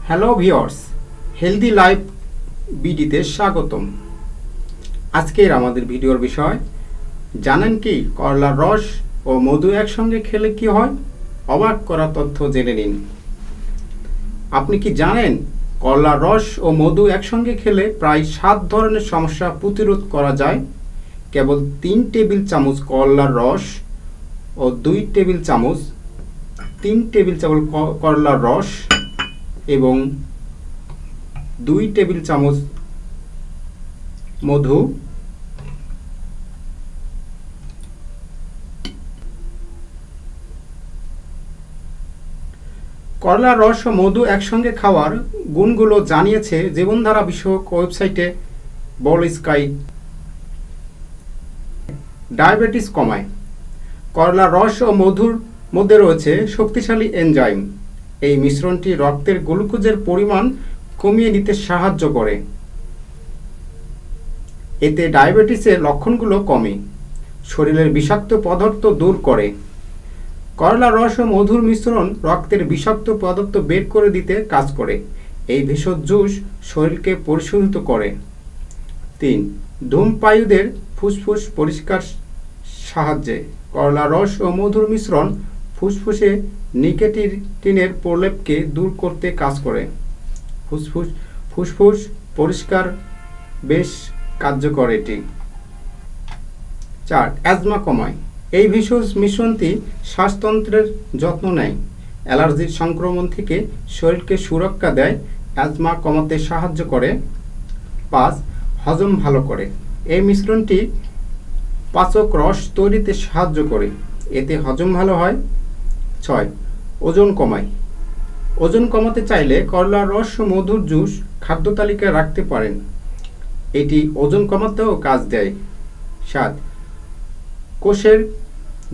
Hello viewers, healthy life বিডিতে স্বাগতম। আজকের আমাদের ভিডিওর বিষয়, জানেন কি করলার রস ও মধু একসঙ্গে খেলে কি হয়? অবাক করা তথ্য জেনে নিন। আপনি কি জানেন করলার রস ও মধু একসঙ্গে খেলে প্রায় 7 ধরনের সমস্যা প্রতিরোধ করা যায়? কেবল 3 টেবিল চামচ করলার রস ও 3 টেবিল চামচ করলার রস এবং 2 টেবিল চামচ মধু করলার রস ও মধু একসঙ্গে খাওয়ার গুণগুলো জানিয়েছে জীবনধারা বিষয়ক ওয়েবসাইটে বল স্কাই। ডায়াবেটিস কমায়। করলার রস ও মধুর মধ্যে রয়েছে শক্তিশালী এনজাইম। এই মিশ্রণটি রক্তের গ্লুকোজের পরিমাণ কমিয়ে নিতে সাহায্য করে। এতে ডায়াবেটিসের লক্ষণগুলো কমে। শরীরের বিষাক্ত পদার্থ দূর করে। করলা রস ও মধুর মিশ্রণ রক্তের বিষাক্ত পদার্থ বের করে দিতে কাজ করে। এই ভেষজ জুস শরীরকে পরিশোধিত করে। 3. ধূমপায়ীদের ফুসফুস পরিষ্কার সাহায্যে। করলা রস ও মধুর মিশ্রণ ফুসফুসে নিকোটিনের প্রলেপকে দূর করতে কাজ করে। ফুসফুস পরিষ্কার বেশ কার্যকর এটি। 4. অ্যাজমা কমায়। এই ভেষজ মিশ্রণটি শ্বাসতন্ত্রের যত্ন নেয়, অ্যালার্জির সংক্রমণ থেকে শরীরকে সুরক্ষা দেয়, অ্যাজমা কমাতে সাহায্য করে। 5. হজম ভালো করে। এই মিশ্রণটি পাচক রস তৈরিতে সাহায্য করে, এতে হজম ভালো হয়। 6. ওজন কমায়। ওজন কমাতে চাইলে করলার রস ও মধুর জুস খাদ্য তালিকায় রাখতে পারেন, এটি ওজন কমাতেও কাজ দেয়। 7. কোষের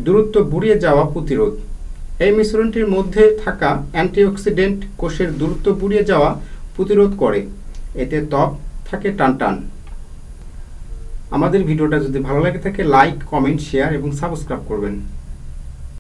দ্রুত বুড়িয়ে যাওয়া প্রতিরোধ। এই মিশ্রণটির মধ্যে থাকা অ্যান্টিঅক্সিডেন্ট কোষের দ্রুত বুড়িয়ে যাওয়া প্রতিরোধ করে, এতে ত্বক থাকে টানটান। আমাদের ভিডিওটা যদি ভালো লাগে থাকে লাইক, কমেন্ট, শেয়ার এবং সাবস্ক্রাইব করবেন।